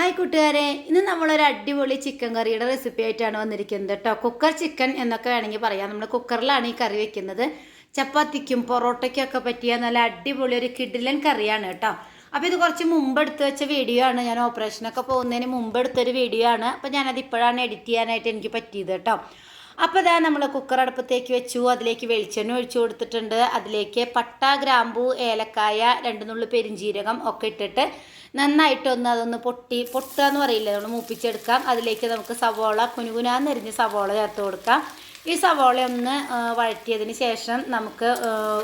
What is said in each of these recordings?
Hi കൂട്ടുകാരെ, ഇന്ന് നമ്മളൊരു അടിപൊളി ചിക്കൻ കറിയുടെ റെസിപ്പി ആയിട്ടാണ് വന്നിരിക്കുന്നത് കേട്ടോ. കുക്കർ ചിക്കൻ എന്നൊക്കെ വേണമെങ്കിൽ പറയാം. നമ്മൾ കുക്കറിലാണ് ഈ കറി വെക്കുന്നത്. ചപ്പാത്തിക്കും പൊറോട്ടയ്ക്കും ഒക്കെ പറ്റിയ നല്ല അടിപൊളി ഒരു കിടിലൻ കറിയാണ് കേട്ടോ. അപ്പോൾ ഇത് കുറച്ച് മുമ്പ് എടുത്ത് വെച്ച വീഡിയോ ആണ്. ഞാൻ ഓപ്പറേഷനൊക്കെ പോകുന്നതിന് മുമ്പ് എടുത്തൊരു വീഡിയോ ആണ്. അപ്പോൾ ഞാനത് ഇപ്പോഴാണ് എഡിറ്റ് ചെയ്യാനായിട്ട് എനിക്ക് പറ്റിയത് കേട്ടോ. അപ്പോൾ ഇതാ നമ്മൾ കുക്കർ അടുപ്പത്തേക്ക് വെച്ചു. അതിലേക്ക് വെളിച്ചെണ്ണ ഒഴിച്ചു കൊടുത്തിട്ടുണ്ട്. അതിലേക്ക് പട്ട, ഗ്രാമ്പൂ, ഏലക്കായ, 2 നുള്ളി പെരിഞ്ജീരകം ഒക്കെ ഇട്ടിട്ട് നന്നായിട്ടൊന്ന് അതൊന്ന് പൊട്ടുക എന്ന് പറയില്ല, നമ്മൾ മൂപ്പിച്ചെടുക്കാം. അതിലേക്ക് നമുക്ക് സവോള കുനുകുനാന്നരിഞ്ഞ് സവോള ചേർത്ത് കൊടുക്കാം. ഈ സവോള ഒന്ന് വഴറ്റിയതിന് ശേഷം നമുക്ക്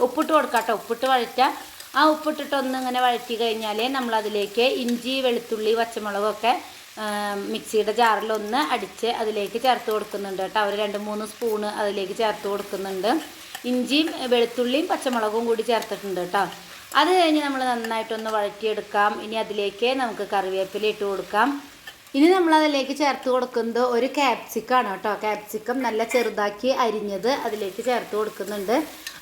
ഉപ്പിട്ട് കൊടുക്കാം കേട്ടോ. ഉപ്പിട്ട് വഴറ്റുക. ആ ഉപ്പിട്ടിട്ടൊന്ന് ഇങ്ങനെ വഴറ്റി കഴിഞ്ഞാൽ നമ്മളതിലേക്ക് ഇഞ്ചി, വെളുത്തുള്ളി, പച്ചമുളകൊക്കെ മിക്സിയുടെ ജാറിലൊന്ന് അടിച്ച് അതിലേക്ക് ചേർത്ത് കൊടുക്കുന്നുണ്ട് കേട്ടോ. ഒരു 2-3 സ്പൂണ് അതിലേക്ക് ചേർത്ത് കൊടുക്കുന്നുണ്ട്. ഇഞ്ചിയും വെളുത്തുള്ളിയും പച്ചമുളകും കൂടി ചേർത്തിട്ടുണ്ട് കേട്ടോ. അത് കഴിഞ്ഞ് നമ്മൾ നന്നായിട്ടൊന്ന് വഴറ്റിയെടുക്കാം. ഇനി അതിലേക്ക് നമുക്ക് കറിവേപ്പില ഇട്ട് കൊടുക്കാം. ഇനി നമ്മളതിലേക്ക് ചേർത്ത് കൊടുക്കുന്നത് ഒരു ക്യാപ്സിക്കാണ് കേട്ടോ. ക്യാപ്സിക്കം നല്ല ചെറുതാക്കി അരിഞ്ഞത് അതിലേക്ക് ചേർത്ത് കൊടുക്കുന്നുണ്ട്.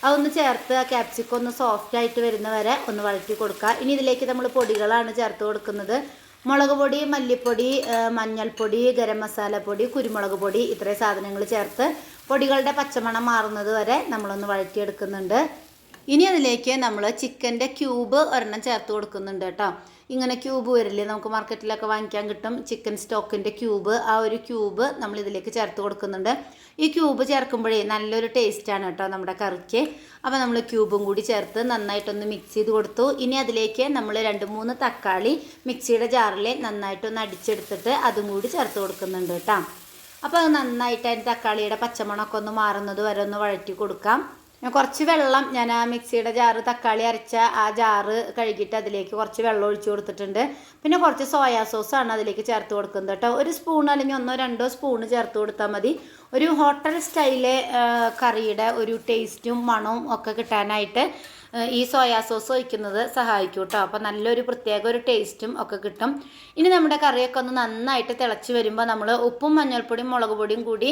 അതൊന്ന് ചേർത്ത് ക്യാപ്സിക്കം ഒന്ന് സോഫ്റ്റായിട്ട് വരുന്നവരെ ഒന്ന് വഴറ്റി കൊടുക്കുക. ഇനി ഇതിലേക്ക് നമ്മൾ പൊടികളാണ് ചേർത്ത് കൊടുക്കുന്നത്. മുളക് പൊടി, മല്ലിപ്പൊടി, മഞ്ഞൾപ്പൊടി, ഗരം മസാലപ്പൊടി, കുരുമുളക് പൊടി, ഇത്രയും സാധനങ്ങൾ ചേർത്ത് പൊടികളുടെ പച്ചമണം മാറുന്നത് വരെ നമ്മളൊന്ന് വഴറ്റിയെടുക്കുന്നുണ്ട്. ഇനി അതിലേക്ക് നമ്മൾ ചിക്കൻ്റെ ക്യൂബ് ഒരെണ്ണം ചേർത്ത് കൊടുക്കുന്നുണ്ട് കേട്ടോ. ഇങ്ങനെ ക്യൂബ് വരില്ലേ, നമുക്ക് മാർക്കറ്റിലൊക്കെ വാങ്ങിക്കാൻ കിട്ടും ചിക്കൻ സ്റ്റോക്കിൻ്റെ ക്യൂബ്. ആ ഒരു ക്യൂബ് നമ്മൾ ഇതിലേക്ക് ചേർത്ത് കൊടുക്കുന്നുണ്ട്. ഈ ക്യൂബ് ചേർക്കുമ്പോഴേ നല്ലൊരു ടേസ്റ്റാണ് കേട്ടോ നമ്മുടെ കറിക്ക്. അപ്പോൾ നമ്മൾ ക്യൂബും കൂടി ചേർത്ത് നന്നായിട്ടൊന്ന് മിക്സ് ചെയ്ത് കൊടുത്തു. ഇനി അതിലേക്ക് നമ്മൾ 2-3 തക്കാളി മിക്സിയുടെ ജാറിൽ നന്നായിട്ടൊന്ന് അടിച്ചെടുത്തിട്ട് അതും കൂടി ചേർത്ത് കൊടുക്കുന്നുണ്ട് കേട്ടോ. അപ്പോൾ അത് നന്നായിട്ട് അതിന് തക്കാളിയുടെ പച്ചമണമൊക്കെ ഒന്ന് മാറുന്നത് വരെ ഒന്ന് വഴറ്റി കൊടുക്കാം. കുറച്ച് വെള്ളം ഞാൻ ആ മിക്സിയുടെ ജാറ്, തക്കാളി അരച്ച ആ ജാറ് കഴുകിയിട്ട് അതിലേക്ക് കുറച്ച് വെള്ളം ഒഴിച്ചു കൊടുത്തിട്ടുണ്ട്. പിന്നെ കുറച്ച് സോയാ സോസാണ് അതിലേക്ക് ചേർത്ത് കൊടുക്കുന്നത് കേട്ടോ. 1 സ്പൂൺ അല്ലെങ്കിൽ 1-2 സ്പൂൺ ചേർത്ത് കൊടുത്താൽ മതി. ഒരു ഹോട്ടൽ സ്റ്റൈലെ കറിയുടെ ഒരു ടേസ്റ്റും മണവും ഒക്കെ കിട്ടാനായിട്ട് ഈ സോയാ സോസ് ഒഴിക്കുന്നത് സഹായിക്കും കേട്ടോ. അപ്പോൾ നല്ലൊരു പ്രത്യേക ഒരു ടേസ്റ്റും ഒക്കെ കിട്ടും. ഇനി നമ്മുടെ കറിയൊക്കെ ഒന്ന് നന്നായിട്ട് തിളച്ച് വരുമ്പോൾ നമ്മൾ ഉപ്പും മഞ്ഞൾപ്പൊടിയും മുളക് പൊടിയും കൂടി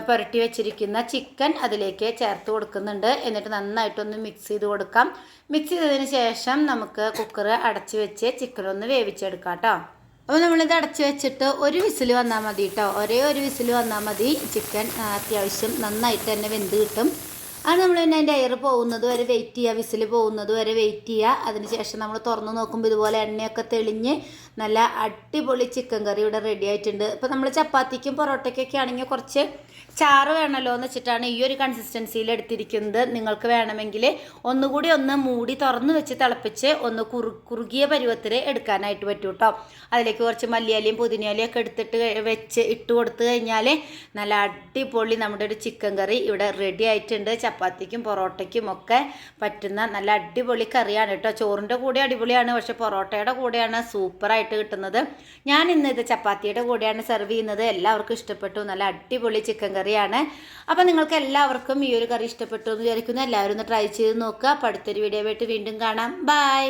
പുരട്ടി വെച്ചിരിക്കുന്ന ചിക്കൻ അതിലേക്ക് ചേർത്ത് കൊടുക്കുന്നുണ്ട്. എന്നിട്ട് നന്നായിട്ടൊന്ന് മിക്സ് ചെയ്ത് കൊടുക്കാം. മിക്സ് ചെയ്തതിന് ശേഷം നമുക്ക് കുക്കർ അടച്ച് വെച്ച് ചിക്കൻ ഒന്ന് വേവിച്ചെടുക്കാം കേട്ടോ. അപ്പോൾ നമ്മളിത് അടച്ച് വെച്ചിട്ട് ഒരു വിസിൽ വന്നാൽ മതി കേട്ടോ. ഒരേ ഒരു വിസിൽ വന്നാൽ മതി. ചിക്കൻ അത്യാവശ്യം നന്നായിട്ട് തന്നെ വെന്ത് കിട്ടും. അത് നമ്മൾ പിന്നെ അതിൻ്റെ എയർ പോകുന്നത് വരെ വെയിറ്റ് ചെയ്യുക, വിസിൽ പോകുന്നത് വരെ വെയിറ്റ് ചെയ്യുക. അതിനുശേഷം നമ്മൾ തുറന്ന് നോക്കുമ്പോൾ ഇതുപോലെ എണ്ണയൊക്കെ തെളിഞ്ഞ് നല്ല അടിപൊളി ചിക്കൻ കറി ഇവിടെ റെഡി ആയിട്ടുണ്ട്. ഇപ്പോൾ നമ്മൾ ചപ്പാത്തിക്കും പൊറോട്ടയ്ക്കൊക്കെ ആണെങ്കിൽ കുറച്ച് ചാറ് വേണമല്ലോ എന്ന് വെച്ചിട്ടാണ് ഈ ഒരു കൺസിസ്റ്റൻസിയിൽ എടുത്തിരിക്കുന്നത്. നിങ്ങൾക്ക് വേണമെങ്കിൽ ഒന്നുകൂടി ഒന്ന് മൂടി തുറന്ന് വെച്ച് തിളപ്പിച്ച് ഒന്ന് കുറുകിയ പരുവത്തിൽ എടുക്കാനായിട്ട് പറ്റും കേട്ടോ. അതിലേക്ക് കുറച്ച് മല്ലിയിലയും പുതിനയിലയും ഒക്കെ എടുത്തിട്ട് ഇട്ട് കൊടുത്തു കഴിഞ്ഞാൽ നല്ല അടിപൊളി നമ്മുടെ ഒരു ചിക്കൻ കറി ഇവിടെ റെഡി ആയിട്ടുണ്ട്. ചപ്പാത്തിക്കും പൊറോട്ടയ്ക്കും ഒക്കെ പറ്റുന്ന നല്ല അടിപൊളി കറിയാണ് കേട്ടോ. ചോറിൻ്റെ കൂടെ അടിപൊളിയാണ്, പക്ഷേ പൊറോട്ടയുടെ കൂടെയാണ് സൂപ്പറായിട്ട് കിട്ടുന്നത്. ഞാൻ ഇന്ന് ഇത് ചപ്പാത്തിയുടെ കൂടെയാണ് സെർവ് ചെയ്യുന്നത്. എല്ലാവർക്കും ഇഷ്ടപ്പെട്ടു. നല്ല അടിപൊളി ചിക്കൻ കറിയാണ്. അപ്പോൾ നിങ്ങൾക്ക് എല്ലാവർക്കും ഈ ഒരു കറി ഇഷ്ടപ്പെട്ടു എന്ന് വിചാരിക്കുന്നു. എല്ലാവരും ഒന്ന് ട്രൈ ചെയ്ത് നോക്കുക. അപ്പോൾ അടുത്തൊരു വീഡിയോ ആയിട്ട് വീണ്ടും കാണാം. ബൈ.